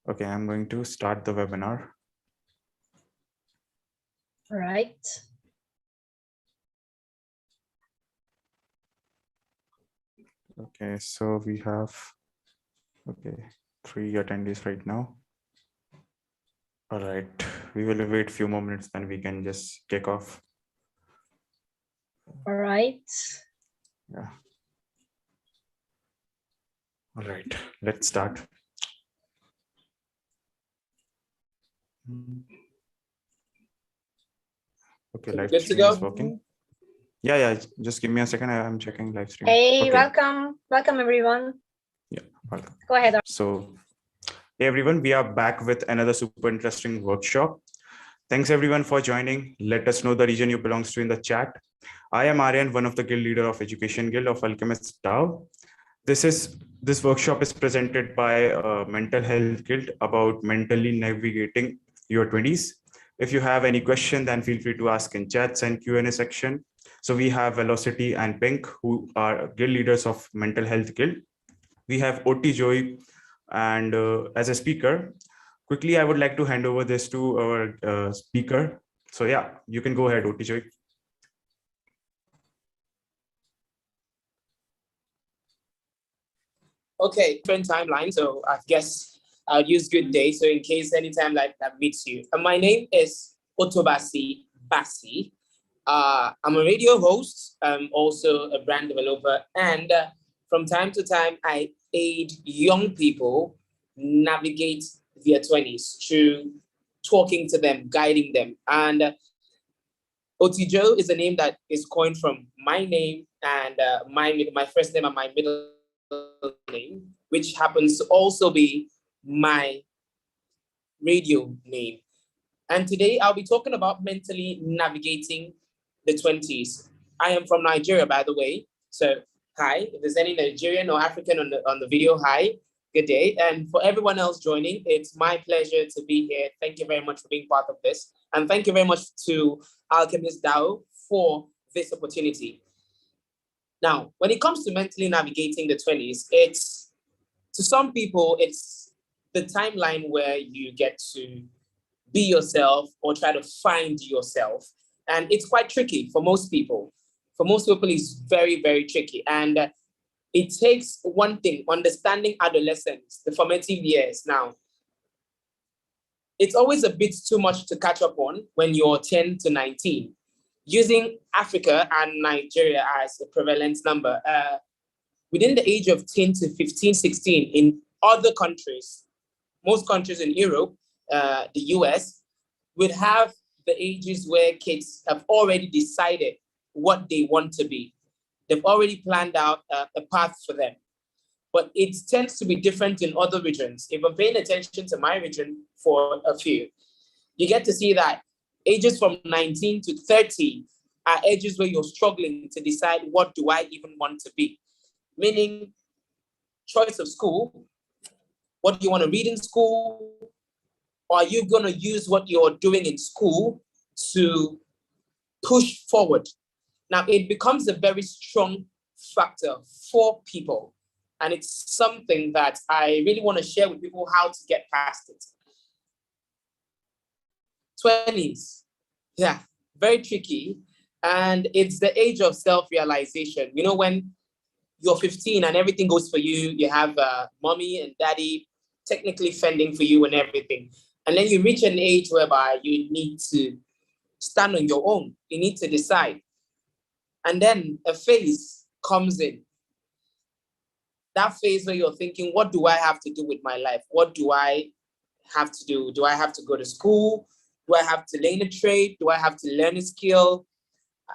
Okay, I'm going to start the webinar. All right. Okay, so we have, 3 attendees right now. All right, we will wait a few more minutes, then we can just kick off. All right. Yeah. All right, let's start. Okay, live good to stream go? is working. Yeah, just give me a second. I'm checking live stream. Hey, Okay. welcome everyone. Yeah, welcome. Go ahead. So, hey everyone, we are back with another super interesting workshop. Thanks everyone for joining. Let us know the region you belong to in the chat. I am Aryan, one of the guild leader of Education Guild of AlchemistDAO. This workshop is presented by Mental Health Guild about mentally navigating your 20s. If you have any question, then feel free to ask in chats and Q&A section. So we have Velocity and Pink, who are guild leaders of Mental Health Guild. We have OT Joy and as a speaker. Quickly, I would like to hand over this to our speaker. So yeah, you can go ahead, OT Joy. Okay, different timeline. So I guess I'll use good day. So in case anytime like that meets you. And my name is Otobasi Basi. I'm a radio host. I'm also a brand developer. And from time to time, I aid young people navigate their 20s through talking to them, guiding them. And Otijo is a name that is coined from my name and my first name and my middle name, which happens to also be my radio name. And today I'll be talking about mentally navigating the 20s. I am from Nigeria, by the way. So hi, if there's any Nigerian or African on the video, hi, good day. And for everyone else joining, it's my pleasure to be here. Thank you very much for being part of this. And thank you very much to AlchemistDAO for this opportunity. Now, when it comes to mentally navigating the 20s, it's, to some people, it's the timeline where you get to be yourself or try to find yourself. And it's quite tricky for most people. For most people, it's very, very tricky. And it takes one thing, understanding adolescence, the formative years. Now, it's always a bit too much to catch up on when you're 10 to 19. Using Africa and Nigeria as a prevalence number, within the age of 10 to 15, 16, in other countries, most countries in Europe, the US, would have the ages where kids have already decided what they want to be. They've already planned out a path for them. But it tends to be different in other regions. If I'm paying attention to my region for a few, you get to see that ages from 19 to 30 are ages where you're struggling to decide, what do I even want to be? Meaning choice of school, what do you want to read in school? Or are you going to use what you're doing in school to push forward? Now, it becomes a very strong factor for people. And it's something that I really want to share with people how to get past it. 20s, yeah, very tricky. And it's the age of self-realization. You know, when you're 15 and everything goes for you, you have mommy and daddy technically fending for you and everything. And then you reach an age whereby you need to stand on your own. You need to decide. And then a phase comes in. That phase where you're thinking, what do I have to do with my life? What do I have to do? Do I have to go to school? Do I have to learn a trade? Do I have to learn a skill?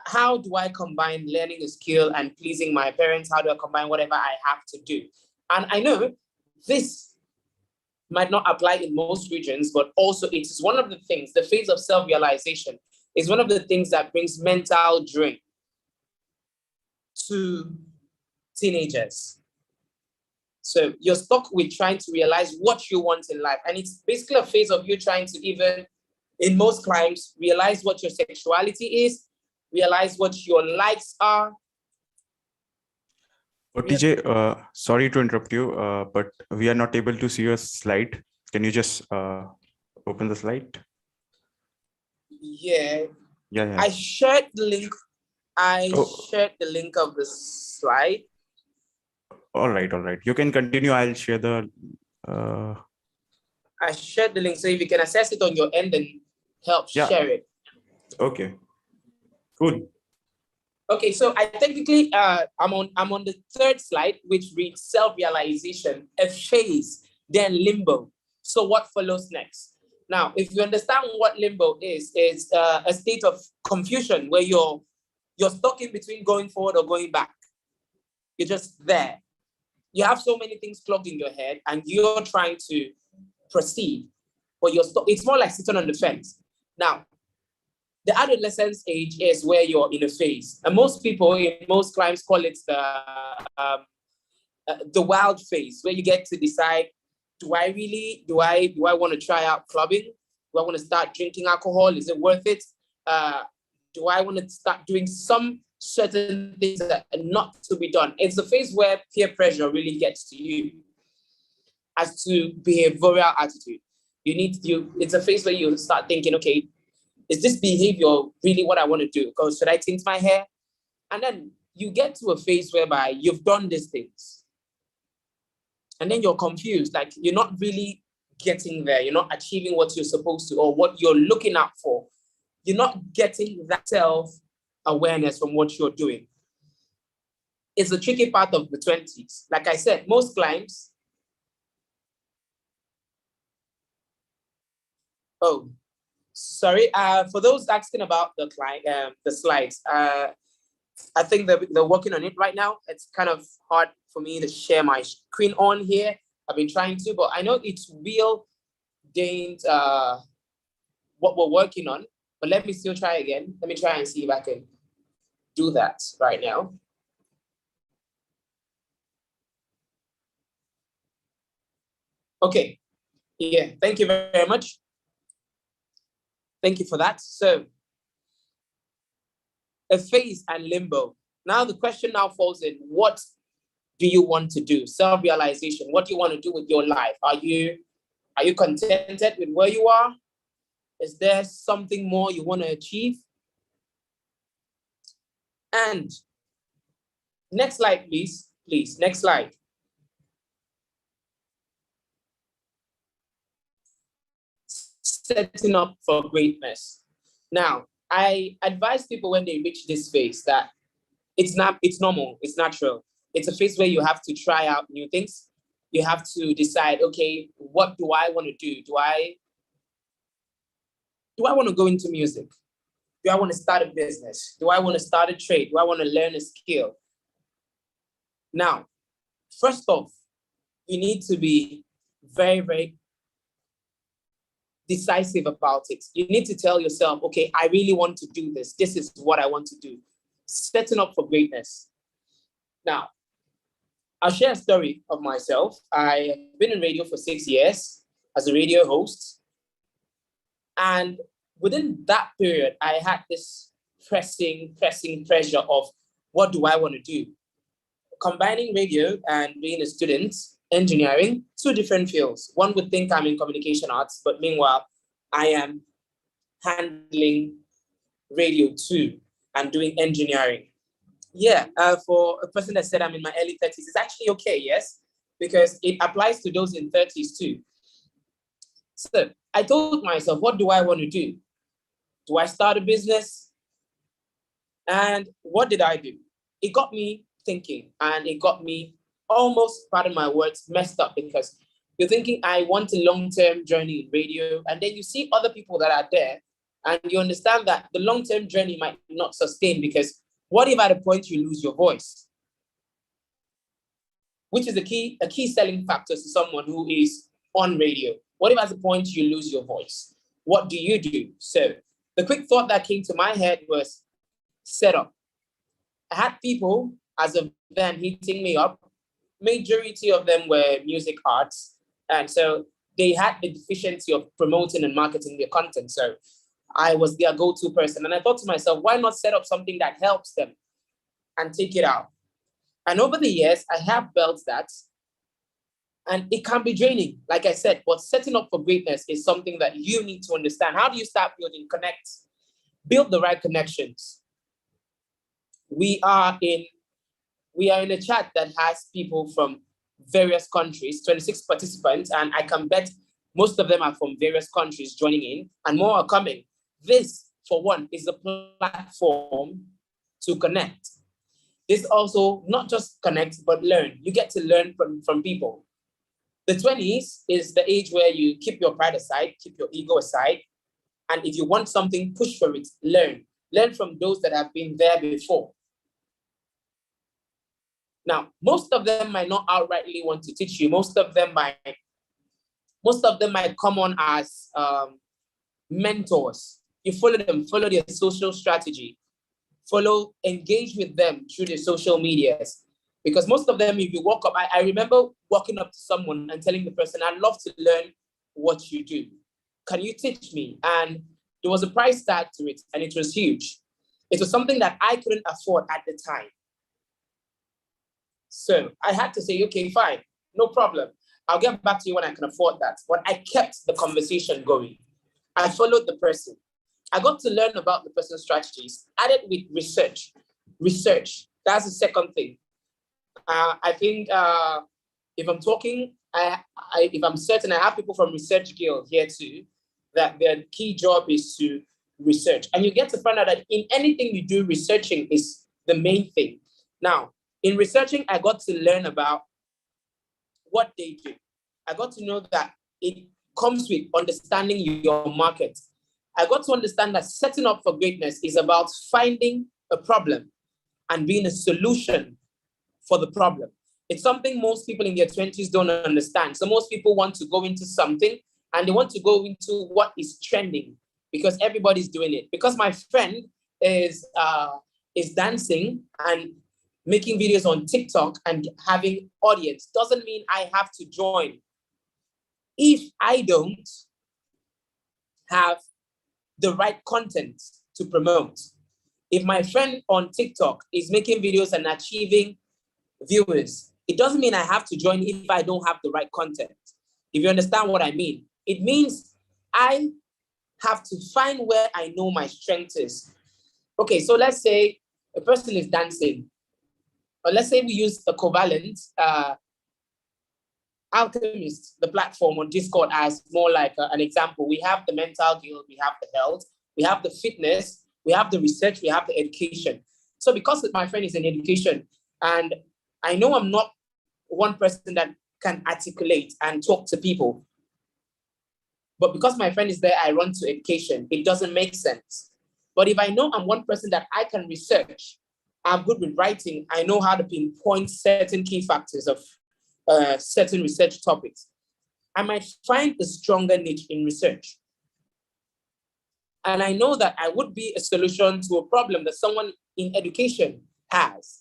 How do I combine learning a skill and pleasing my parents? How do I combine whatever I have to do? And I know this might not apply in most regions, but also it is one of the things, the phase of self-realization is one of the things that brings mental drain to teenagers. So you're stuck with trying to realize what you want in life. And it's basically a phase of you trying to even, in most climes, realize what your sexuality is, realize what your likes are. TJ, sorry to interrupt you, but we are not able to see your slide. Can you just open the slide? Yeah. Yeah. I shared the link. Shared the link of the slide. All right. You can continue. I'll share the. I shared the link, so if you can access it on your end, then help share it. Okay. Good. Okay, so I technically I'm on the third slide, which reads self-realization, a phase, then limbo. So what follows next? Now, if you understand what limbo is, it's a state of confusion where you're stuck in between going forward or going back. You're just there. You have so many things clogged in your head, and you're trying to proceed, but you're stuck. It's more like sitting on the fence. Now, the adolescence age is where you're in a phase, and most people in most climes call it the wild phase, where you get to decide: do I want to try out clubbing? Do I want to start drinking alcohol? Is it worth it? Do I want to start doing some certain things that are not to be done? It's a phase where peer pressure really gets to you as to behavioral attitude. It's a phase where you start thinking, okay, is this behavior really what I want to do? Because should I tint my hair? And then you get to a phase whereby you've done these things. And then you're confused, like you're not really getting there. You're not achieving what you're supposed to or what you're looking out for. You're not getting that self-awareness from what you're doing. It's a tricky part of the 20s. Like I said, most clients, sorry, for those asking about the slides, I think they're working on it right now. It's kind of hard for me to share my screen on here. I've been trying to, but I know it's real gained what we're working on. But let me still try again. Let me try and see if I can do that right now. Okay. Yeah, thank you very much. Thank you for that. So, a phase and limbo. Now the question now falls in, what do you want to do? Self-realization. What do you want to do with your life? Are you contented with where you are? Is there something more you want to achieve? And next slide, please. Please, next slide. Setting up for greatness. Now, I advise people when they reach this phase that it's normal, it's natural. It's a phase where you have to try out new things. You have to decide, okay, what do I want to do? Do I want to go into music? Do I want to start a business? Do I want to start a trade? Do I want to learn a skill? Now, first off, you need to be very, very decisive about it. You need to tell yourself, okay, I really want to do this. This is what I want to do. Setting up for greatness. Now, I'll share a story of myself. I've been in radio for 6 years as a radio host. And within that period, I had this pressing pressure of what do I want to do? Combining radio and being a student, engineering, two different fields. One would think I'm in communication arts, but meanwhile, I am handling radio too and doing engineering. Yeah, for a person that said I'm in my early 30s, it's actually okay, yes, because it applies to those in 30s too. So I told myself, what do I want to do? Do I start a business? And what did I do? It got me thinking, and it got me almost, pardon my words, messed up, because you're thinking, I want a long-term journey in radio, and then you see other people that are there, and you understand that the long-term journey might not sustain, because what if at a point you lose your voice? Which is a key selling factor to someone who is on radio. What if at a point you lose your voice? What do you do? So the quick thought that came to my head was set up. I had people as of then hitting me up. Majority of them were music arts. And so they had the deficiency of promoting and marketing their content. So I was their go-to person. And I thought to myself, why not set up something that helps them and take it out? And over the years, I have built that. And it can be draining, like I said, but setting up for greatness is something that you need to understand. How do you start building? Connect, build the right connections. We are in a chat that has people from various countries, 26 participants, and I can bet most of them are from various countries joining in, and more are coming. This, for one, is a platform to connect. This also not just connect, but learn. You get to learn from people. The 20s is the age where you keep your pride aside, keep your ego aside, and if you want something, push for it, learn. Learn from those that have been there before. Now, most of them might not outrightly want to teach you. Most of them might come on as mentors. You follow them, follow their social strategy, engage with them through their social medias. Because most of them, if you walk up, I remember walking up to someone and telling the person, I'd love to learn what you do. Can you teach me? And there was a price tag to it, and it was huge. It was something that I couldn't afford at the time. So I had to say, okay, fine, no problem. I'll get back to you when I can afford that. But I kept the conversation going. I followed the person. I got to learn about the person's strategies, added with research. Research, that's the second thing. I think if I'm talking, if I'm certain, I have people from Research Guild here too, that their key job is to research. And you get to find out that in anything you do, researching is the main thing. Now, in researching, I got to learn about what they do. I got to know that it comes with understanding your market. I got to understand that setting up for greatness is about finding a problem and being a solution for the problem. It's something most people in their 20s don't understand. So most people want to go into something and they want to go into what is trending because everybody's doing it. Because my friend is dancing and making videos on TikTok and having audience doesn't mean I have to join. If I don't have the right content to promote, if my friend on TikTok is making videos and achieving viewers, it doesn't mean I have to join if I don't have the right content. If you understand what I mean, it means I have to find where I know my strength is. Okay, so let's say a person is dancing, or let's say we use a covalent Alchemist, the platform on Discord, as more like an example. We have the mental guild, we have the health, we have the fitness, we have the research, we have the education. So because my friend is in education, and I know I'm not one person that can articulate and talk to people, but because my friend is there, I run to education. It doesn't make sense. But if I know I'm one person that I can research, I'm good with writing, I know how to pinpoint certain key factors of certain research topics, I might find a stronger niche in research. And I know that I would be a solution to a problem that someone in education has.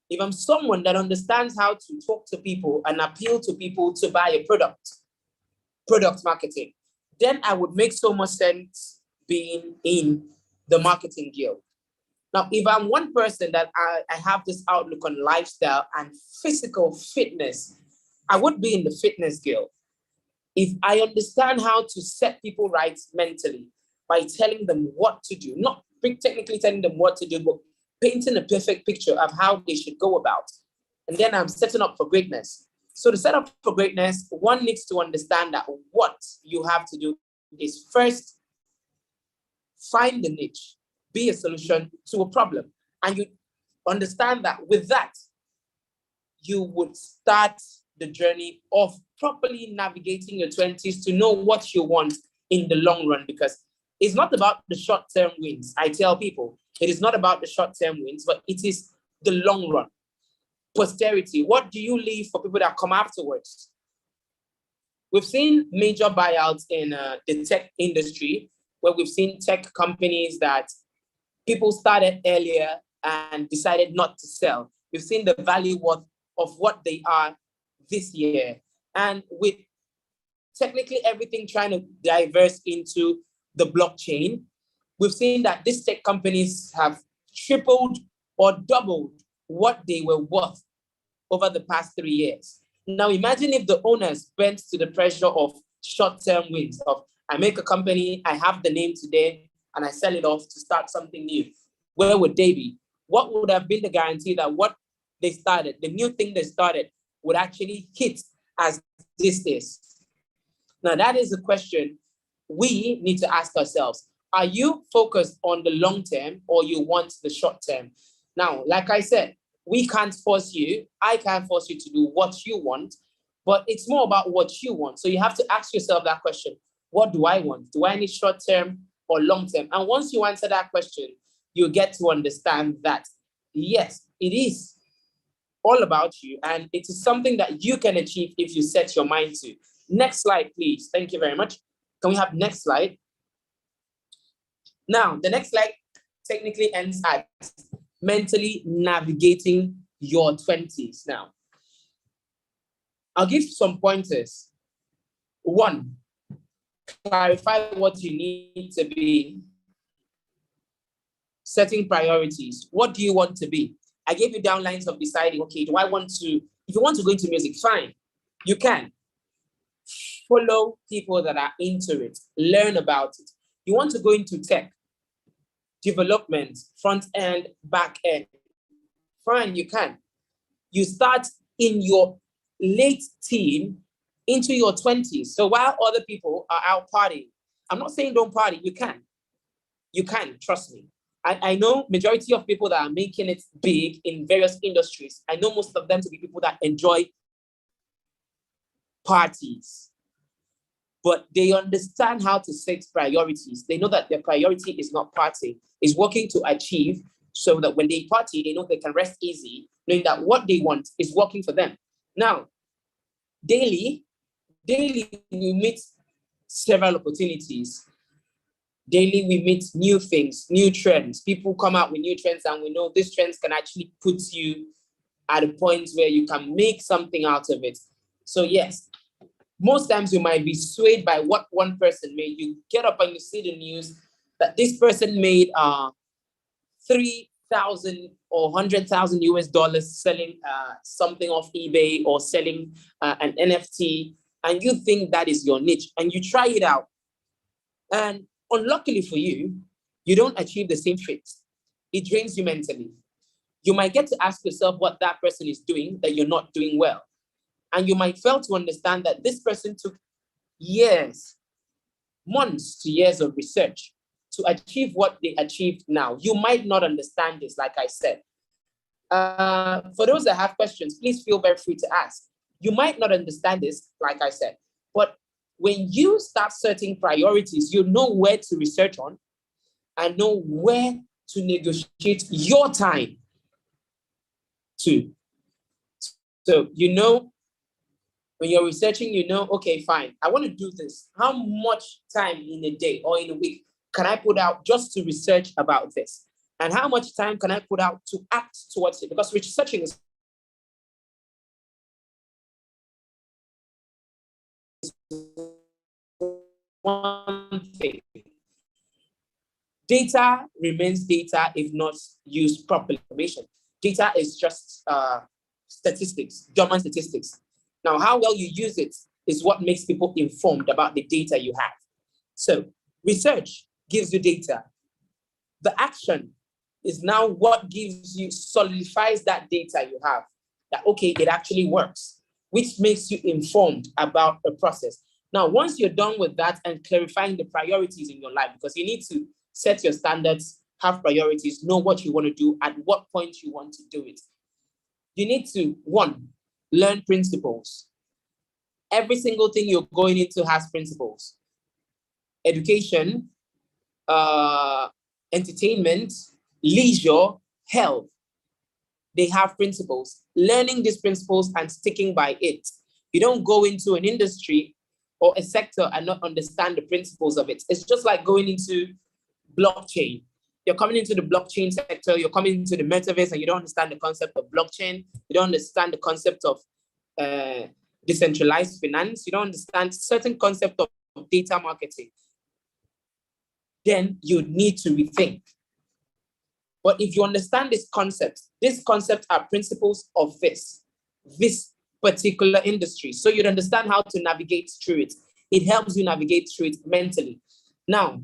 If I'm someone that understands how to talk to people and appeal to people to buy a product marketing, then I would make so much sense being in the marketing guild. Now, if I'm one person that I have this outlook on lifestyle and physical fitness, I would be in the fitness guild. If I understand how to set people right mentally by telling them what to do, not technically telling them what to do, but painting a perfect picture of how they should go about. And then I'm setting up for greatness. So to set up for greatness, one needs to understand that what you have to do is first find the niche, be a solution to a problem. And you understand that with that, you would start the journey of properly navigating your 20s to know what you want in the long run, because it's not about the short-term wins. I tell people, it is not about the short-term wins, but it is the long run. Posterity, what do you leave for people that come afterwards? We've seen major buyouts in the tech industry, where we've seen tech companies that people started earlier and decided not to sell. We've seen the value worth of what they are this year. And with technically everything trying to diverse into the blockchain, we've seen that these tech companies have tripled or doubled what they were worth over the past 3 years. Now imagine if the owners bent to the pressure of short-term wins, of I make a company, I have the name today, and I sell it off to start something new. Where would they be? What would have been the guarantee that what they started, the new thing they started, would actually hit as this is? Now, that is a question we need to ask ourselves. Are you focused on the long term or you want the short term? Now, like I said, we can't force you. I can't force you to do what you want, but it's more about what you want. So you have to ask yourself that question. What do I want? Do I need short term or long term? And once you answer that question, you get to understand that, yes, it is all about you. And it is something that you can achieve if you set your mind to. Next slide, please. Thank you very much. Can we have next slide? Now, the next slide technically ends at mentally navigating your 20s. Now, I'll give some pointers. 1, clarify what you need to be. Setting priorities. What do you want to be? I gave you downlines of deciding, okay, do I want to, if you want to go into music, fine, you can. Follow people that are into it, learn about it. You want to go into tech, development, front end, back end, fine, you can. You start in your late teen into your 20s. So while other people are out partying, I'm not saying don't party, you can. You can, trust me. I know majority of people that are making it big in various industries, I know most of them to be people that enjoy parties, but they understand how to set priorities. They know that their priority is not partying, is working to achieve so that when they party, they know they can rest easy, knowing that what they want is working for them. Now, daily we meet several opportunities. Daily, we meet new things, new trends. People come out with new trends, and we know these trends can actually put you at a point where you can make something out of it. So yes, most times you might be swayed by what one person made. You get up and you see the news that this person made 3,000 or 100,000 US dollars selling something off eBay or selling an NFT, and you think that is your niche, and you try it out. And unluckily for you, you don't achieve the same fit. It drains you mentally. You might get to ask yourself what that person is doing that you're not doing well. And you might fail to understand that this person took years, months to years of research to achieve what they achieved now. You might not understand this, like I said. For those that have questions, please feel very free to ask. You might not understand this, like I said, but when you start setting priorities, you know where to research on and know where to negotiate your time to. So, you know, when you're researching, you know, okay, fine, I want to do this. How much time in a day or in a week can I put out just to research about this? And how much time can I put out to act towards it? Because researching is one thing. Data remains data if not used properly. Information. Data is just statistics, German statistics. Now, how well you use it is what makes people informed about the data you have. So research gives you data. The action is now what gives you, solidifies that data you have, that, okay, it actually works, which makes you informed about the process. Now, once you're done with that and clarifying the priorities in your life, because you need to set your standards, have priorities, know what you want to do, at what point you want to do it. You need to, 1, learn principles. Every single thing you're going into has principles. Education, entertainment, leisure, health. They have principles. Learning these principles and sticking by it. You don't go into an industry or a sector and not understand the principles of it. It's just like going into blockchain. You're coming into the blockchain sector, you're coming into the metaverse, and you don't understand the concept of blockchain. You don't understand the concept of decentralized finance. You don't understand certain concept of data marketing. Then you need to rethink. But if you understand these concepts are principles of this. This particular industry. So you'd understand how to navigate through it. It helps you navigate through it mentally. Now,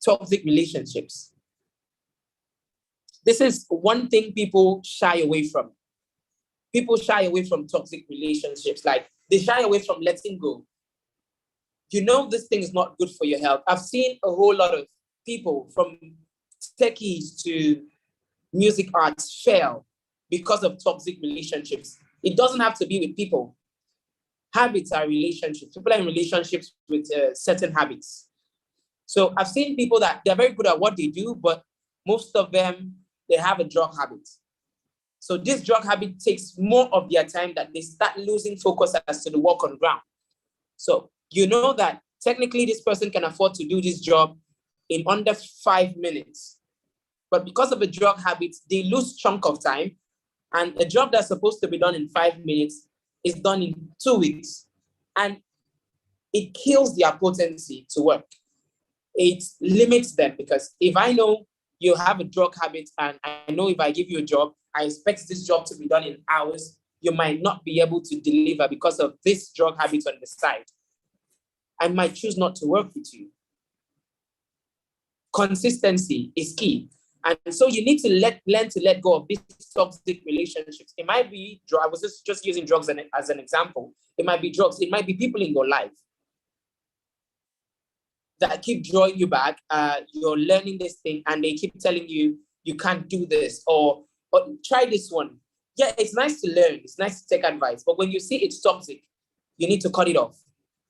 toxic relationships. This is one thing people shy away from. People shy away from toxic relationships. Like, they shy away from letting go. You know this thing is not good for your health. I've seen a whole lot of people, from techies to music arts, fail because of toxic relationships. It doesn't have to be with people. Habits are relationships. People are in relationships with certain habits. So I've seen people that they're very good at what they do, but most of them, they have a drug habit. So this drug habit takes more of their time, that they start losing focus as to the work on ground. So you know that technically this person can afford to do this job in under 5 minutes. But because of a drug habit, they lose chunk of time. And a job that's supposed to be done in 5 minutes is done in 2 weeks. And it kills their potency to work. It limits them, because if I know you have a drug habit and I know if I give you a job, I expect this job to be done in hours, you might not be able to deliver because of this drug habit on the side. I might choose not to work with you. Consistency is key. And so you need to learn to let go of these toxic relationships. It might be, I was just using drugs as an example. It might be drugs. It might be people in your life that keep drawing you back. You're learning this thing and they keep telling you, you can't do this, or try this one. Yeah, it's nice to learn. It's nice to take advice. But when you see it's toxic, you need to cut it off.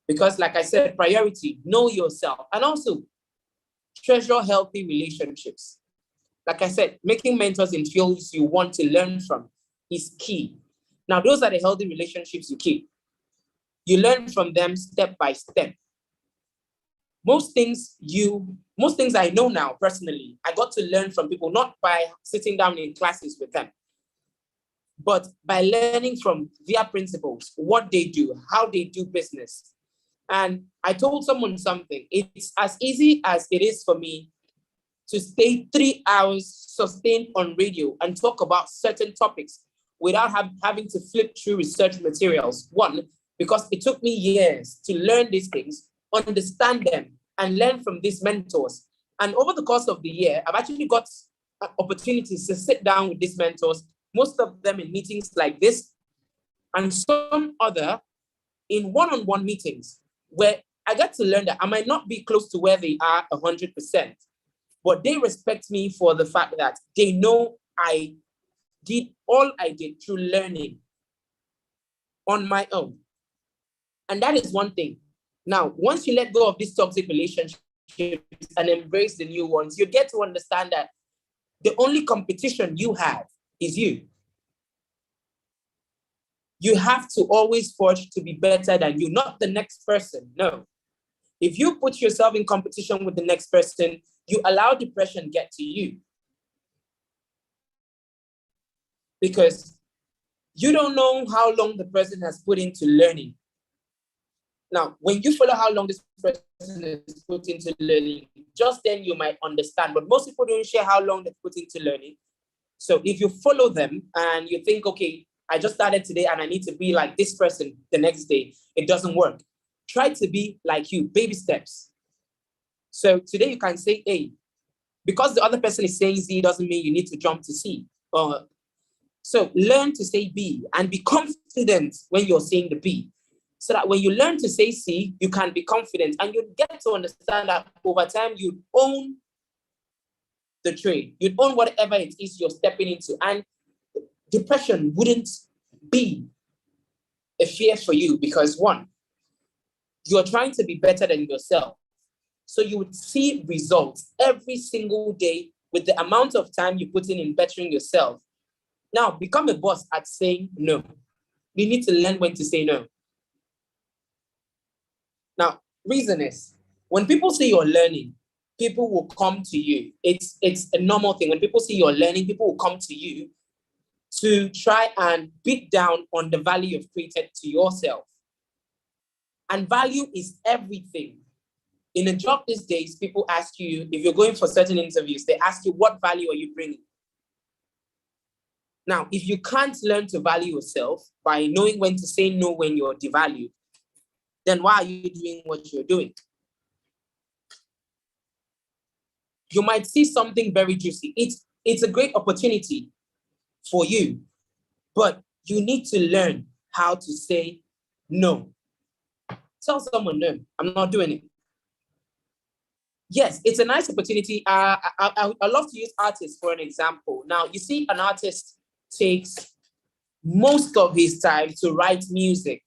Because like I said, priority, know yourself. And also treasure healthy relationships. Like I said, making mentors in fields you want to learn from is key. Now, those are the healthy relationships you keep. You learn from them step by step. Most things I know now personally, I got to learn from people, not by sitting down in classes with them, but by learning from their principles, what they do, how they do business. And I told someone something. It's as easy as it is for me to stay 3 hours sustained on radio and talk about certain topics without having to flip through research materials. One, because it took me years to learn these things, understand them, and learn from these mentors. And over the course of the year, I've actually got opportunities to sit down with these mentors, most of them in meetings like this, and some other in one-on-one meetings, where I get to learn that I might not be close to where they are 100%, but they respect me for the fact that they know I did all I did through learning on my own. And that is one thing. Now, once you let go of these toxic relationships and embrace the new ones, you get to understand that the only competition you have is you. You have to always forge to be better than you, not the next person. No. If you put yourself in competition with the next person, you allow depression get to you. Because you don't know how long the person has put into learning. Now, when you follow how long this person has put into learning, just then you might understand. But most people don't share how long they've put into learning. So if you follow them and you think, okay, I just started today and I need to be like this person the next day, it doesn't work. Try to be like you, baby steps. So today you can say A. Because the other person is saying Z doesn't mean you need to jump to C. So learn to say B and be confident when you're saying the B. So that when you learn to say C, you can be confident and you get to understand that over time you own the trade. You own whatever it is you're stepping into. And depression wouldn't be a fear for you because one, you're trying to be better than yourself. So you would see results every single day with the amount of time you put in bettering yourself. Now, become a boss at saying no. You need to learn when to say no. Now, reason is, when people see you're learning, people will come to you. It's a normal thing. When people see you're learning, people will come to you to try and beat down on the value you've created to yourself. And value is everything. In a job these days, people ask you, if you're going for certain interviews, they ask you, what value are you bringing? Now, if you can't learn to value yourself by knowing when to say no when you're devalued, then why are you doing what you're doing? You might see something very juicy. It's a great opportunity for you, but you need to learn how to say no. Tell someone, no, I'm not doing it. Yes, it's a nice opportunity. I love to use artists for an example. Now, you see, an artist takes most of his time to write music,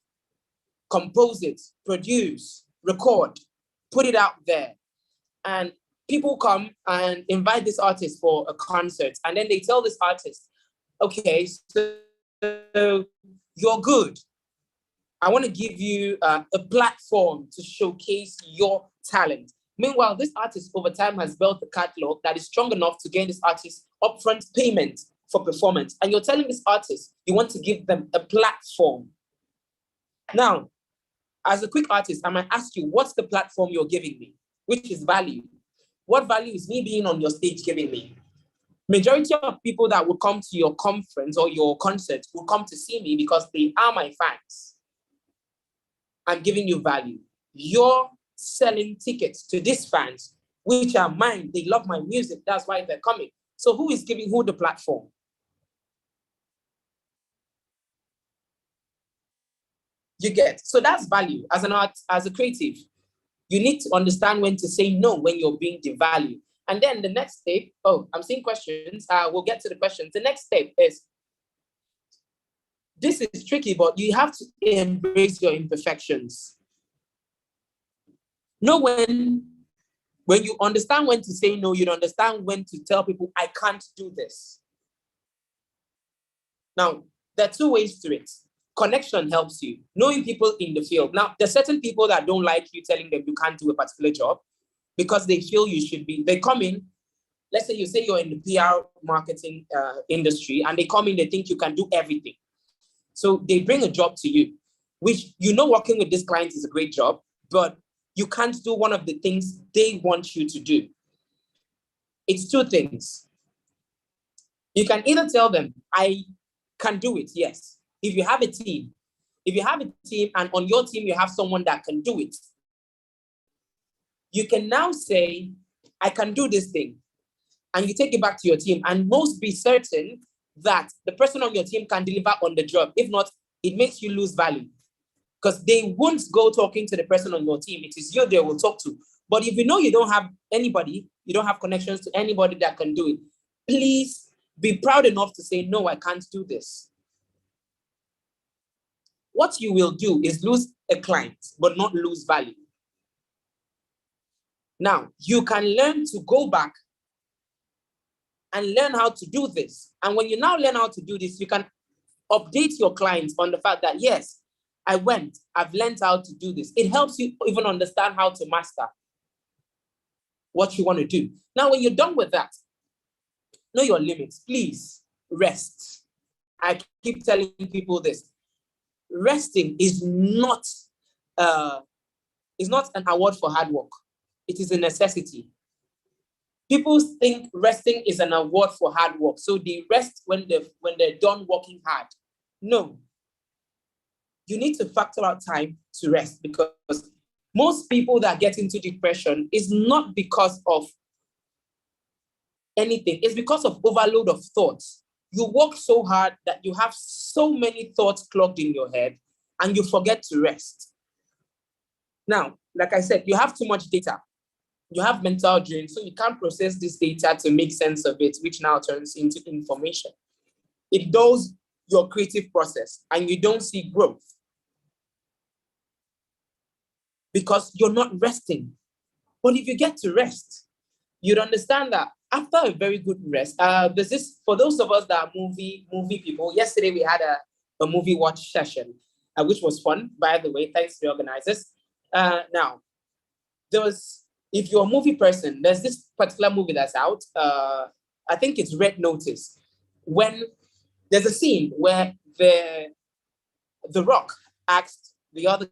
compose it, produce, record, put it out there. And people come and invite this artist for a concert. And then they tell this artist, okay, so you're good. I want to give you a platform to showcase your talent. Meanwhile, this artist over time has built a catalog that is strong enough to gain this artist upfront payment for performance. And you're telling this artist you want to give them a platform. Now, as a quick artist, I might ask you, what's the platform you're giving me? Which is value. What value is me being on your stage giving me? Majority of people that will come to your conference or your concert will come to see me because they are my fans. I'm giving you value. You're selling tickets to these fans, which are mine. They love my music. That's why they're coming. So who is giving who the platform? You get. So that's value. As an art, as a creative, you need to understand when to say no when you're being devalued. And then the next step, I'm seeing questions. We'll get to the questions. The next step is, this is tricky, but you have to embrace your imperfections. Know when you understand when to say no, you understand when to tell people, I can't do this. Now, there are two ways to it. Connection helps you. Knowing people in the field. Now, there's certain people that don't like you telling them you can't do a particular job because they feel you should be. They come in, let's say you're in the PR marketing industry, and they come in, they think you can do everything. So they bring a job to you, which working with this client is a great job, but you can't do one of the things they want you to do. It's two things. You can either tell them, I can do it, yes. If you have a team and on your team you have someone that can do it, you can now say, I can do this thing. And you take it back to your team and most be certain that the person on your team can deliver on the job. If not, it makes you lose value because they won't go talking to the person on your team. It is you they will talk to. But if you know you don't have anybody, you don't have connections to anybody that can do it, please be proud enough to say, no, I can't do this. What you will do is lose a client, but not lose value. Now, you can learn to go back and learn how to do this. And when you now learn how to do this, you can update your clients on the fact that, yes, I've learned how to do this. It helps you even understand how to master what you want to do. Now, when you're done with that, know your limits. Please rest. I keep telling people this. Resting is not an award for hard work. It is a necessity. People think resting is an award for hard work. So they rest when they're done working hard. No. You need to factor out time to rest because most people that get into depression is not because of anything. It's because of overload of thoughts. You work so hard that you have so many thoughts clogged in your head and you forget to rest. Now, like I said, you have too much data. You have mental drain, so you can't process this data to make sense of it, which now turns into information. It dulls your creative process and you don't see growth because you're not resting. But if you get to rest, you'd understand that after a very good rest, there's this, for those of us that are movie people, yesterday we had a movie watch session, which was fun, by the way, thanks to the organizers. Now, if you're a movie person, there's this particular movie that's out, I think it's Red Notice, when there's a scene where the Rock asked the other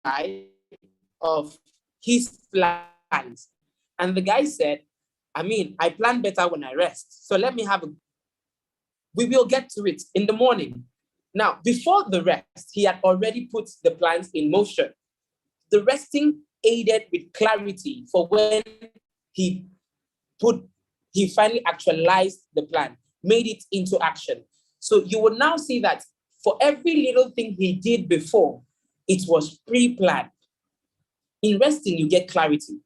guy of his plans, and the guy said, I plan better when I rest. So let me have We will get to it in the morning. Now, before the rest, he had already put the plans in motion. The resting aided with clarity for when he finally actualized the plan, made it into action. So you will now see that for every little thing he did before, it was pre-planned. In resting, you get clarity.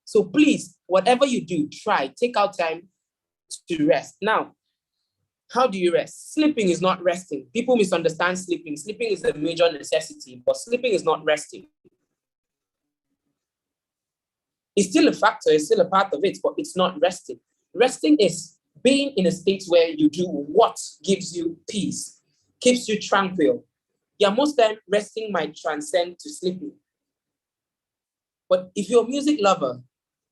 So please, whatever you do, take out time to rest. Now, how do you rest? Sleeping is not resting. People misunderstand sleeping. Sleeping is a major necessity, but sleeping is not resting. It's still a factor, it's still a part of it, but it's not resting. Resting is being in a state where you do what gives you peace, keeps you tranquil. Yeah, most time resting might transcend to sleeping. But if you're a music lover,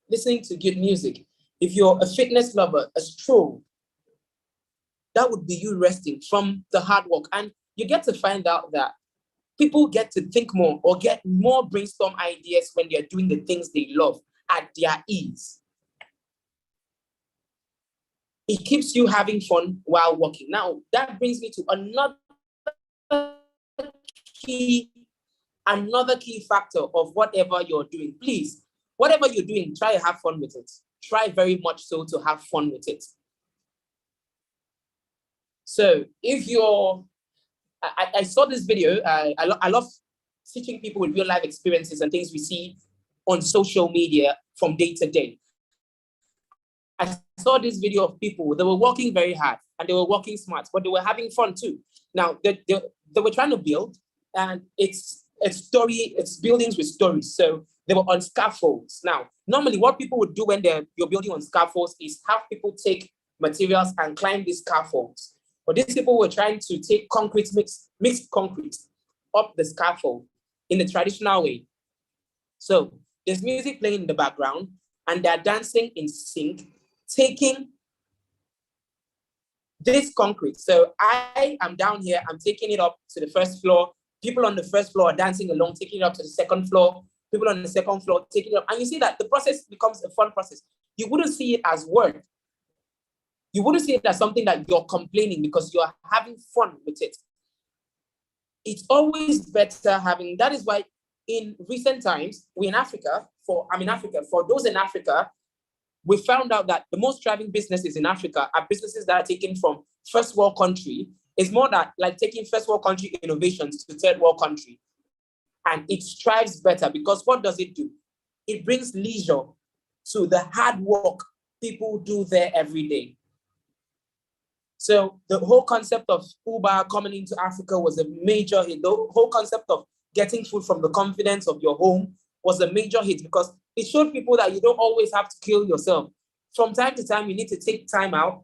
listening to good music, if you're a fitness lover, a stroll, that would be you resting from the hard work. And you get to find out that people get to think more or get more brainstorm ideas when they're doing the things they love at their ease. It keeps you having fun while working. Now, that brings me to another key factor of whatever you're doing. Please, whatever you're doing, try to have fun with it. Try very much so to have fun with it. So if you're, I saw this video, I love teaching people with real life experiences and things we see on social media from day to day. I saw this video of people, they were working very hard and they were working smart, but they were having fun too. Now, they were trying to build, and it's buildings with stories. So they were on scaffolds. Now, normally what people would do when you're building on scaffolds is have people take materials and climb these scaffolds. But these people were trying to take concrete, mixed concrete up the scaffold in the traditional way. So there's music playing in the background and they're dancing in sync, taking this concrete. So I am down here, I'm taking it up to the first floor. People on the first floor are dancing along, taking it up to the second floor. People on the second floor taking it up. And you see that the process becomes a fun process. You wouldn't see it as work. You wouldn't see it as something that you're complaining because you're having fun with it. It's always better having, that is why in recent times, for those in Africa, we found out that the most thriving businesses in Africa are businesses that are taken from first world country. It's more that like taking first world country innovations to third world country. And it strives better because what does it do? It brings leisure to the hard work people do there every day. So the whole concept of Uber coming into Africa was a major hit. The whole concept of getting food from the confidence of your home was a major hit because it showed people that you don't always have to kill yourself. From time to time, you need to take time out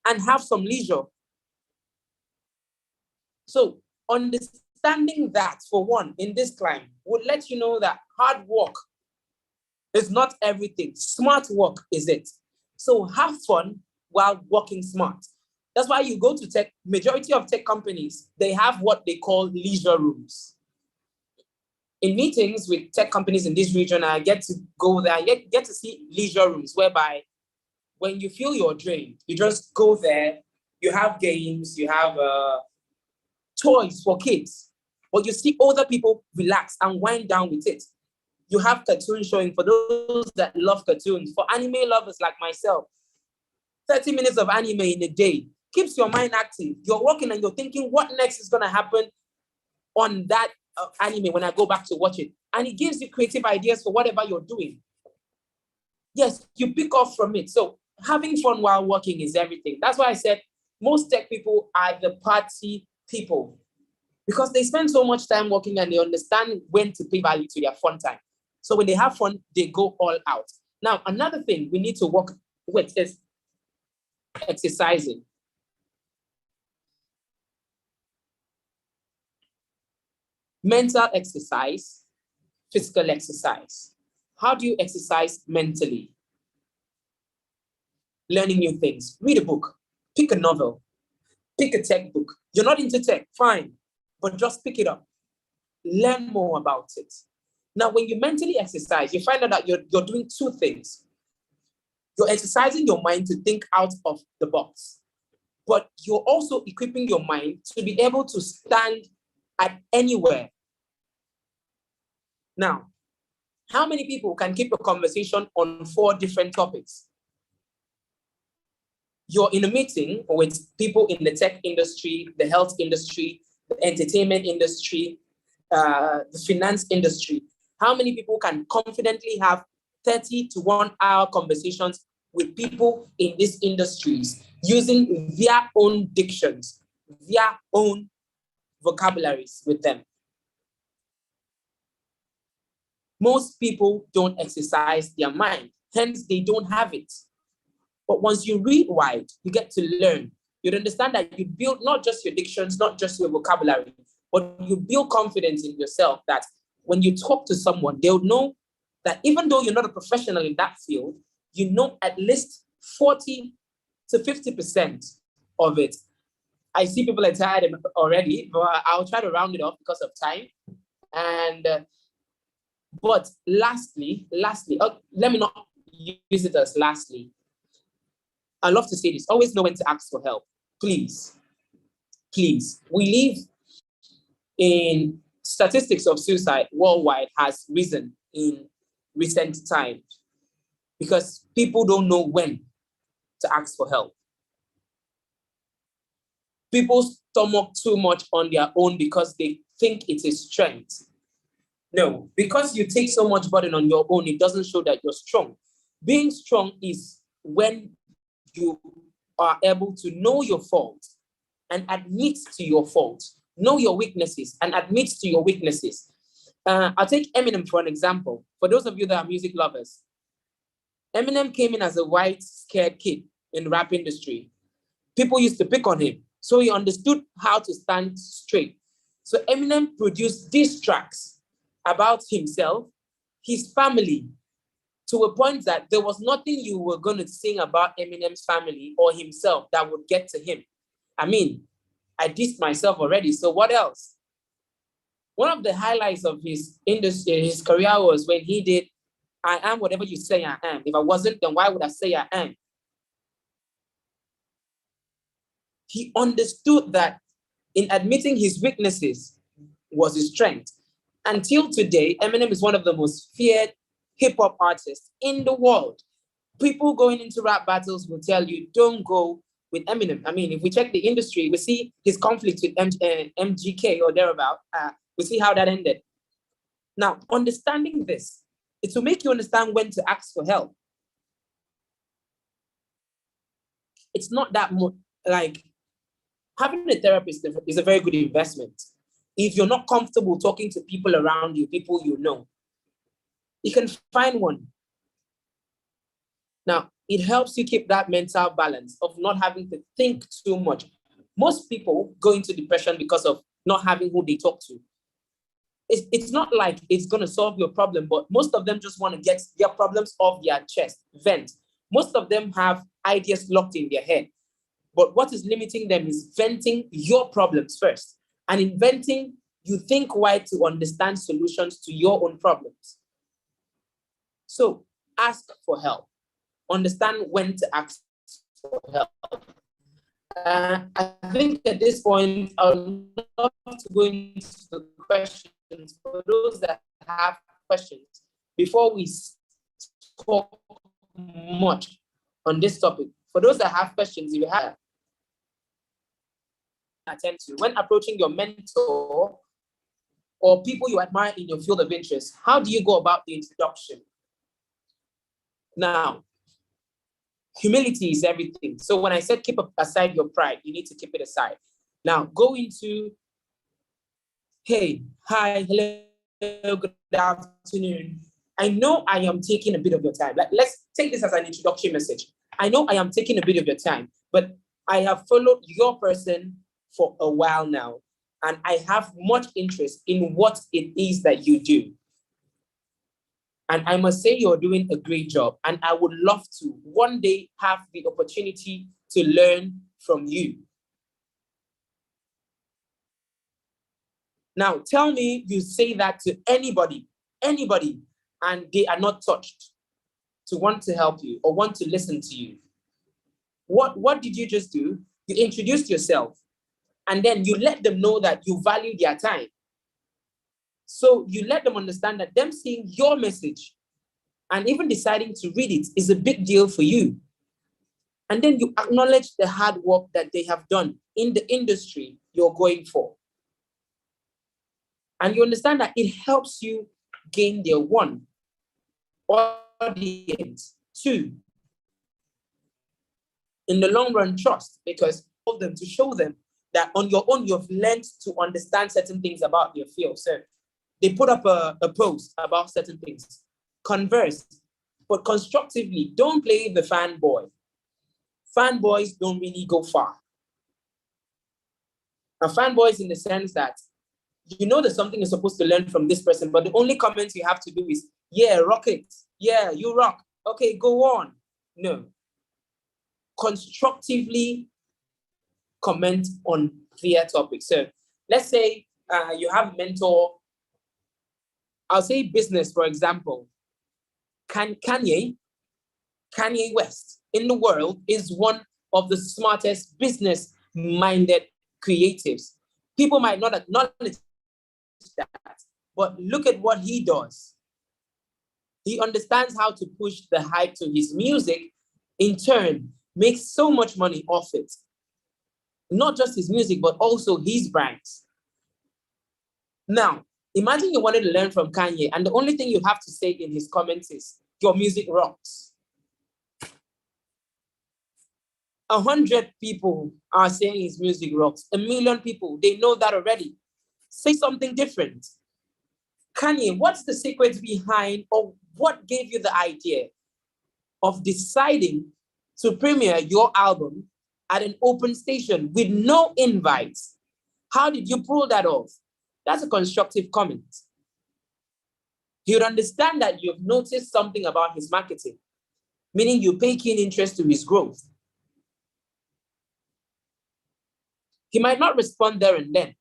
and have some leisure. So understanding that, for one, in this climb, would let you know that hard work is not everything. Smart work is it. So have fun while working smart. That's why you go to tech, majority of tech companies, they have what they call leisure rooms. In meetings with tech companies in this region, I get to go there, I get to see leisure rooms whereby when you feel you're drained, you just go there, you have games, you have toys for kids, but you see older people relax and wind down with it. You have cartoons showing for those that love cartoons. For anime lovers like myself, 30 minutes of anime in a day keeps your mind active. You're working and you're thinking, what next is going to happen on that anime when I go back to watch it? And it gives you creative ideas for whatever you're doing. Yes, you pick off from it. So having fun while working is everything. That's why I said most tech people are the party people because they spend so much time working and they understand when to pay value to their fun time. So when they have fun, they go all out. Now, another thing we need to work with is exercising. Mental exercise, physical exercise. How do you exercise mentally? Learning new things. Read a book. Pick a novel. Pick a tech book. You're not into tech, fine, but just pick it up. Learn more about it. Now, when you mentally exercise, you find out that you're doing two things. You're exercising your mind to think out of the box. but you're also equipping your mind to be able to stand at anywhere. Now, how many people can keep a conversation on 4 different topics? You're in a meeting with people in the tech industry, the health industry, the entertainment industry, the finance industry. How many people can confidently have 30 to 1 hour conversations with people in these industries using their own dictions, their own vocabularies with them? Most people don't exercise their mind, hence they don't have it. But once you read wide, you get to learn. You'd understand that you build not just your dictions, not just your vocabulary, but you build confidence in yourself that when you talk to someone, they'll know that even though you're not a professional in that field, you know at least 40 to 50% of it. I see people are tired already, but I'll try to round it off because of time. And but lastly, let me not use it as lastly. I love to say this, always know when to ask for help. Please. We live in statistics of suicide worldwide has risen in recent times because people don't know when to ask for help. People stomach too much on their own because they think it is strength. No, because you take so much burden on your own, it doesn't show that you're strong. Being strong is when you are able to know your fault and admit to your fault, know your weaknesses and admit to your weaknesses. I'll take Eminem for an example. For those of you that are music lovers, Eminem came in as a white, scared kid in the rap industry. People used to pick on him, so he understood how to stand straight. So Eminem produced diss tracks about himself, his family, to a point that there was nothing you were going to sing about Eminem's family or himself that would get to him. I mean, I dissed myself already, so what else? One of the highlights of his career was when he did, I am whatever you say I am. If I wasn't, then why would I say I am? He understood that in admitting his weaknesses was his strength. Until today, Eminem is one of the most feared hip-hop artists in the world. People going into rap battles will tell you, don't go with Eminem. I mean, if we check the industry, we see his conflict with MGK or thereabout. We see how that ended. Now, understanding this, it will make you understand when to ask for help. It's not that much, like, having a therapist is a very good investment. If you're not comfortable talking to people around you, people you know, you can find one. Now, it helps you keep that mental balance of not having to think too much. Most people go into depression because of not having who they talk to. It's not like it's going to solve your problem, but most of them just want to get their problems off their chest, vent. Most of them have ideas locked in their head. But what is limiting them is venting your problems first. And in venting, you think wide to understand solutions to your own problems. So ask for help. Understand when to ask for help. I think at this point, I would love to go into the questions for those that have questions before we talk much on this topic. For those that have questions, if you have, attend to when approaching your mentor or people you admire in your field of interest, how do you go about the introduction? Now, humility is everything. So when I said keep aside your pride, you need to keep it aside. Now go into, hey, hi, hello, good afternoon. I know I am taking a bit of your time. Let's take this as an introduction message. I know I am taking a bit of your time, but I have followed your person for a while now, and I have much interest in what it is that you do. And I must say you're doing a great job, and I would love to one day have the opportunity to learn from you. Now, tell me you say that to anybody, and they are not touched to want to help you or want to listen to you. What did you just do? You introduce yourself, and then you let them know that you value their time. So you let them understand that them seeing your message and even deciding to read it is a big deal for you. And then you acknowledge the hard work that they have done in the industry you're going for. And you understand that it helps you gain their one, audience, two, in the long run, trust, because of them to show them that on your own, you've learned to understand certain things about your field. So they put up a post about certain things. Converse, but constructively. Don't play the fanboy. Fanboys don't really go far. Now, fanboys in the sense that you know that something is supposed to learn from this person, but the only comments you have to do is, yeah, rock it. Yeah, you rock. Okay, go on. No. Constructively comment on clear topics. So let's say you have a mentor. I'll say business, for example. Kanye West in the world is one of the smartest business-minded creatives. People might not acknowledge that, but look at what he does. He understands how to push the hype to his music, in turn, makes so much money off it. Not just his music, but also his brands. Now, imagine you wanted to learn from Kanye, and the only thing you have to say in his comments is, your music rocks. 100 people are saying his music rocks. 1 million people, they know that already. Say something different. Kanye, what's the secret behind, or what gave you the idea of deciding to premiere your album at an open station with no invites? How did you pull that off? That's a constructive comment. He would understand that you've noticed something about his marketing, meaning you pay keen interest to his growth. He might not respond there and then,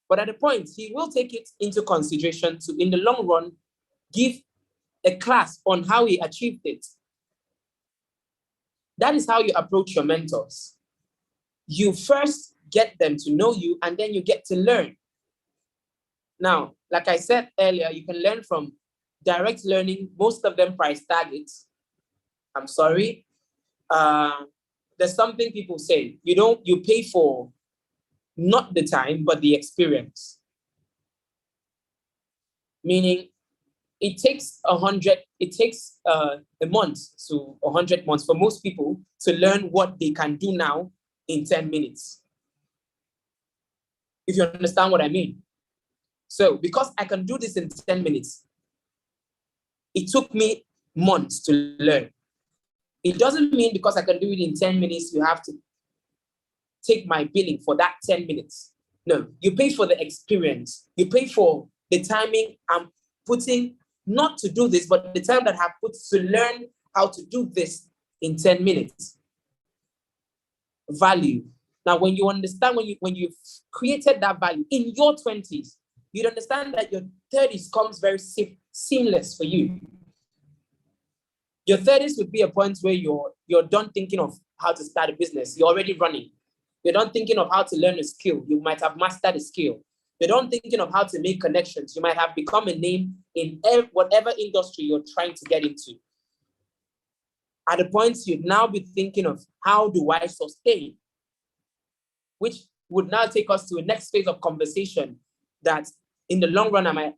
but at a point, he will take it into consideration to, in the long run, give a class on how he achieved it. That is how you approach your mentors. You first get them to know you, and then you get to learn. Now, like I said earlier, you can learn from direct learning. Most of them price targets. I'm sorry. There's something people say. You pay for not the time, but the experience. Meaning, it takes a month to 100 months for most people to learn what they can do now in 10 minutes. If you understand what I mean. So because I can do this in 10 minutes, it took me months to learn. It doesn't mean because I can do it in 10 minutes, you have to take my billing for that 10 minutes. No, you pay for the experience. You pay for the timing I'm putting, not to do this, but the time that I have put to learn how to do this in 10 minutes. Value. Now, when you understand, when you've created that value in your 20s, you'd understand that your 30s comes very seamless for you. Your 30s would be a point where you're done thinking of how to start a business. You're already running. You're done thinking of how to learn a skill. You might have mastered a skill. You're done thinking of how to make connections. You might have become a name in whatever industry you're trying to get into. At the point, you'd now be thinking of how do I sustain? Which would now take us to a next phase of conversation that in the long run, I might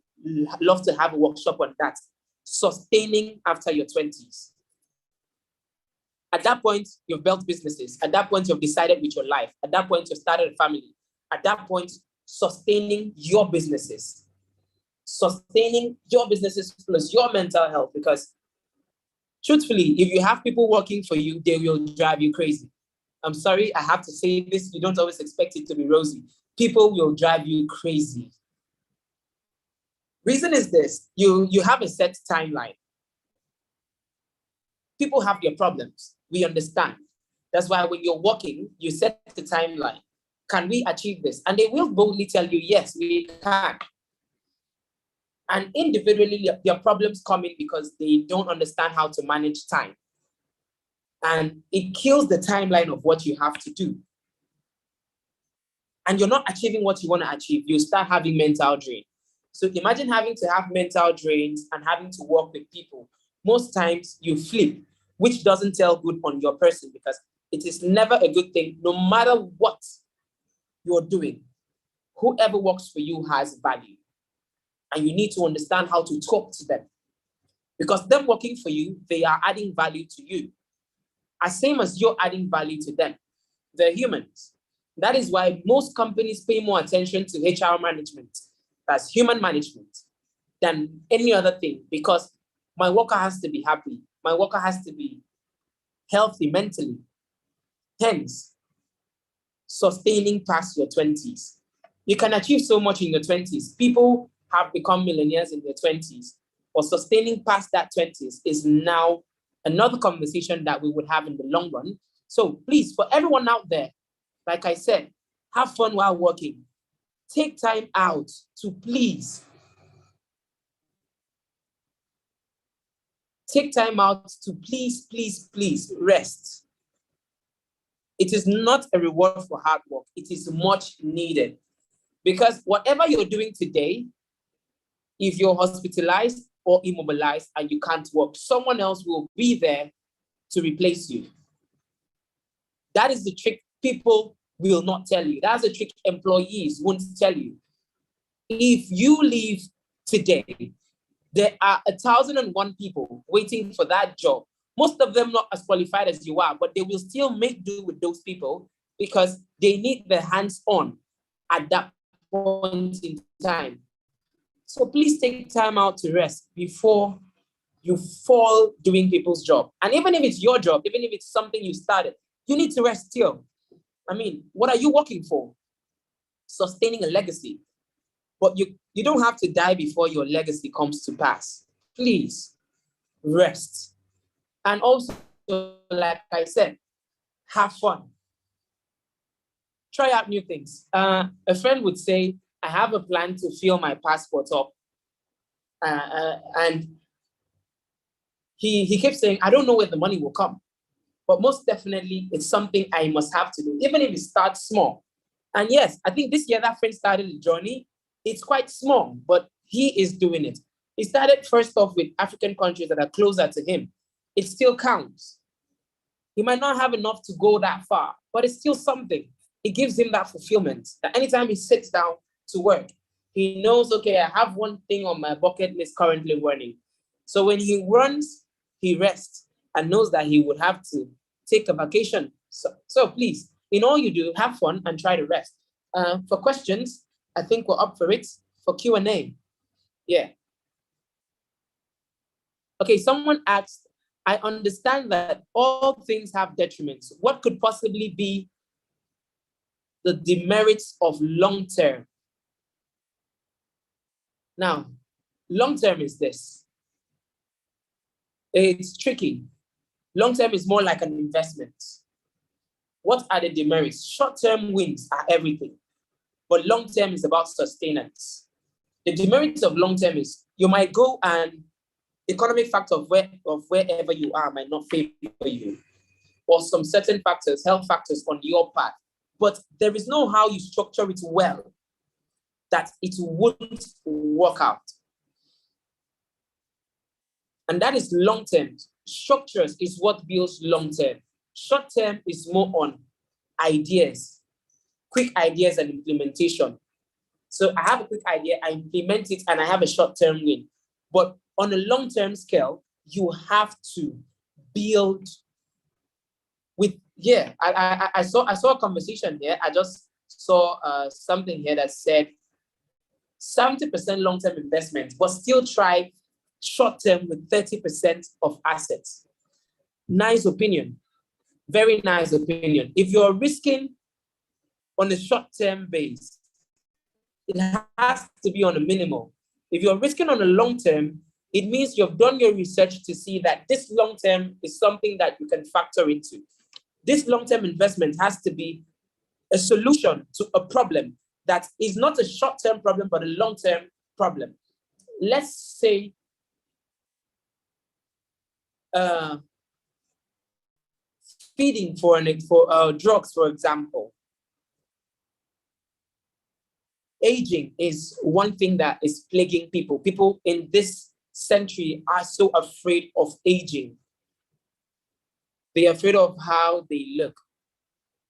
love to have a workshop on that. Sustaining after your 20s. At that point, you've built businesses. At that point, you've decided with your life. At that point, you've started a family. At that point, sustaining your businesses. Sustaining your businesses plus your mental health. Because truthfully, if you have people working for you, they will drive you crazy. I'm sorry, I have to say this. You don't always expect it to be rosy. People will drive you crazy. Reason is this, you have a set timeline. People have their problems. We understand. That's why when you're working, you set the timeline. Can we achieve this? And they will boldly tell you, yes, we can. And individually, their problems come in because they don't understand how to manage time. And it kills the timeline of what you have to do. and you're not achieving what you want to achieve, you start having mental drain. So imagine having to have mental drains and having to work with people. Most times you flip, which doesn't tell good on your person, because it is never a good thing, no matter what you're doing. Whoever works for you has value, and you need to understand how to talk to them, because them working for you, they are adding value to you, as same as you're adding value to them. They're humans. That is why most companies pay more attention to HR management, that's human management, than any other thing, because my worker has to be happy. My worker has to be healthy mentally. Hence, sustaining past your 20s. You can achieve so much in your 20s. People have become millionaires in their 20s, but sustaining past that 20s is now another conversation that we would have in the long run. So please, for everyone out there, like I said, have fun while working. Take time out to please. Take time out to please rest. It is not a reward for hard work. It is much needed. Because whatever you're doing today, if you're hospitalized or immobilized and you can't work, someone else will be there to replace you. That is the trick people will not tell you. That's the trick employees won't tell you. If you leave today, there are 1,001 people waiting for that job. Most of them not as qualified as you are, but they will still make do with those people because they need their hands on at that point in time. So please take time out to rest before you fall doing people's job. And even if it's your job, even if it's something you started, you need to rest still. I mean, what are you working for? Sustaining a legacy. But you don't have to die before your legacy comes to pass. Please rest. And also, like I said, have fun. Try out new things. A friend would say, I have a plan to fill my passport up. And he kept saying, I don't know where the money will come. But most definitely, it's something I must have to do, even if it starts small. And yes, I think this year that friend started the journey. It's quite small, but he is doing it. He started first off with African countries that are closer to him. It still counts. He might not have enough to go that far, but it's still something. It gives him that fulfillment that anytime he sits down to work, he knows, okay, I have one thing on my bucket list currently running. So when he runs, he rests and knows that he would have to take a vacation. So please, in all you do, have fun and try to rest. For questions, I think we're up for it for Q&A. Yeah. Okay, someone asked, I understand that all things have detriments. What could possibly be the demerits of long-term? Now, long-term is this. It's tricky. Long-term is more like an investment. What are the demerits? Short-term wins are everything, but long-term is about sustenance. The demerits of long-term is you might go and economic factor of wherever you are might not favor you, or some certain factors, health factors on your path, but there is no how you structure it well that it wouldn't work out. And that is long-term. Structures is what builds long-term. Short-term is more on ideas, quick ideas and implementation. So I have a quick idea, I implement it, and I have a short-term win. But on a long-term scale, you have to build with, I saw a conversation here. I just saw something here that said 70% long-term investment, but still try short-term with 30% of assets. Nice opinion. Very nice opinion. If you're risking on a short-term base, it has to be on a minimal. If you're risking on a long-term, it means you've done your research to see that this long-term is something that you can factor into. This long-term investment has to be a solution to a problem that is not a short-term problem, but a long-term problem. Let's say feeding for drugs, for example. aging is one thing that is plaguing people. People in this century are so afraid of aging. They're afraid of how they look,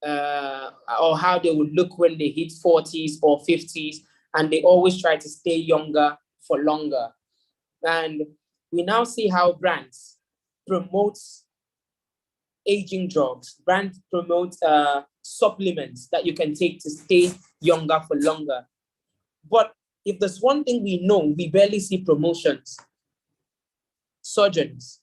or how they would look when they hit 40s or 50s, and they always try to stay younger for longer. And we now see how brands promote aging drugs, brands promote supplements that you can take to stay younger for longer. But if there's one thing we know, we barely see promotions. Surgeons.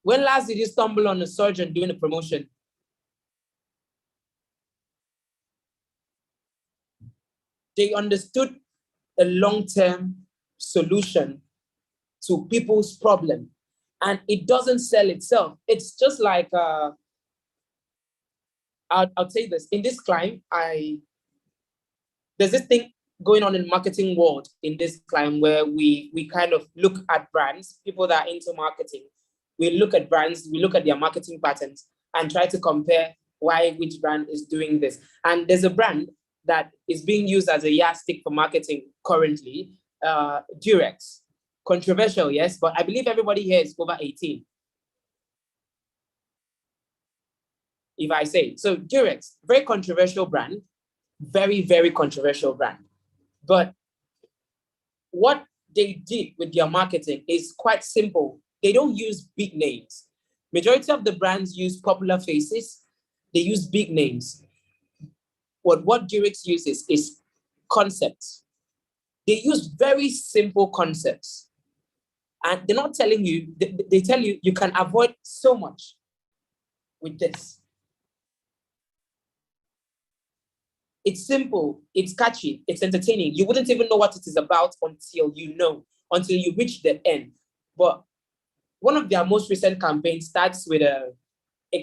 When last did you stumble on a surgeon doing a promotion? They understood a long-term solution to people's problem, and it doesn't sell itself. It's just like, I'll say this, in this climb, there's this thing going on in marketing world in this climb where we kind of look at brands, people that are into marketing. We look at brands, we look at their marketing patterns and try to compare which brand is doing this. And there's a brand that is being used as a yardstick for marketing currently, Durex. Controversial, yes, but I believe everybody here is over 18. If I say, so Durex, very controversial brand, very, very controversial brand. But what they did with their marketing is quite simple. They don't use big names. Majority of the brands use popular faces. They use big names. What Durex uses is concepts. They use very simple concepts. And they're not telling you, they tell you, you can avoid so much with this. It's simple, it's catchy, it's entertaining. You wouldn't even know what it is about until you reach the end. But one of their most recent campaigns starts with a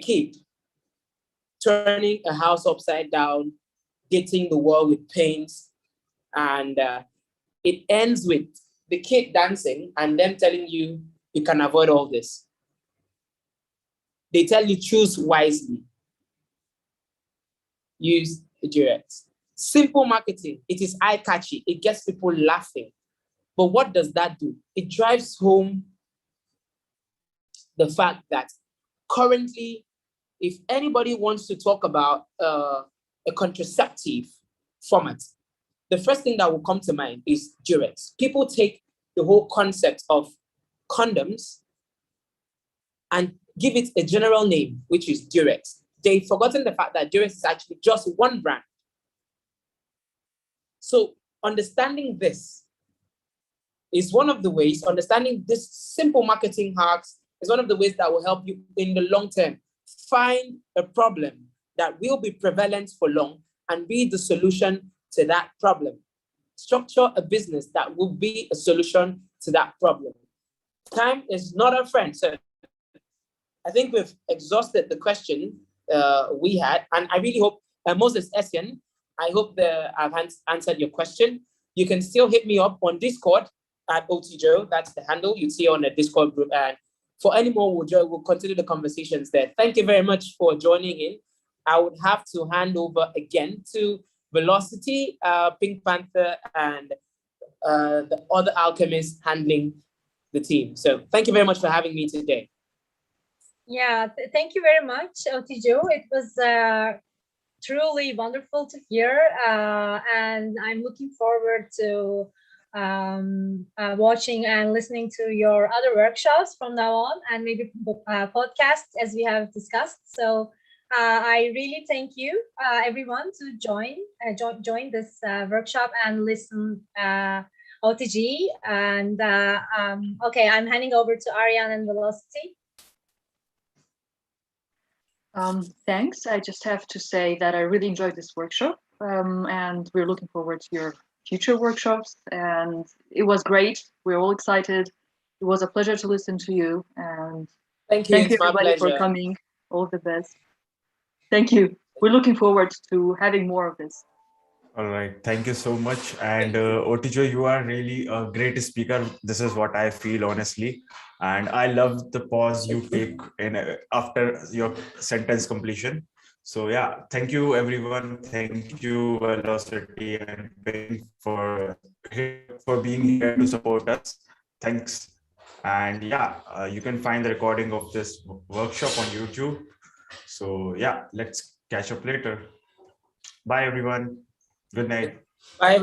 kid turning a house upside down, getting the wall with paints, and it ends with the kid dancing and them telling you, you can avoid all this. They tell you, choose wisely. Use Durex. Simple marketing. It is eye-catchy. It gets people laughing. But what does that do? It drives home the fact that currently, if anybody wants to talk about a contraceptive format, the first thing that will come to mind is Durex. People take the whole concept of condoms and give it a general name, which is Durex. They've forgotten the fact that Durex is actually just one brand. So understanding this is one of the ways, understanding this simple marketing hacks is one of the ways that will help you in the long term find a problem that will be prevalent for long and be the solution to that problem. Structure a business that will be a solution to that problem. Time is not a friend. So I think we've exhausted the question we had, and I really hope, Moses Essien, I hope that I've answered your question. You can still hit me up on Discord at OTJO. That's the handle you see on the Discord group. And for any more, we'll continue the conversations there. Thank you very much for joining in. I would have to hand over again to Velocity, Pink Panther, and the other alchemists handling the team. So thank you very much for having me today. Yeah, thank you very much, Otijo. It was truly wonderful to hear, and I'm looking forward to watching and listening to your other workshops from now on, and maybe podcasts as we have discussed. So I really thank you, everyone, to join this workshop and listen OTG. And okay, I'm handing over to Ariane and Velocity. Thanks. I just have to say that I really enjoyed this workshop, and we're looking forward to your future workshops. And it was great. We're all excited. It was a pleasure to listen to you. And thank you everybody for coming. All the best. Thank you. We're looking forward to having more of this. All right. Thank you so much. And Otijo, you are really a great speaker. This is what I feel, honestly. And I love the pause you take in after your sentence completion. So yeah, thank you, everyone. Thank you, Velocity and Ping, for being here to support us. Thanks. And yeah, you can find the recording of this workshop on YouTube. So yeah, let's catch up later. Bye, everyone. Good night. Bye.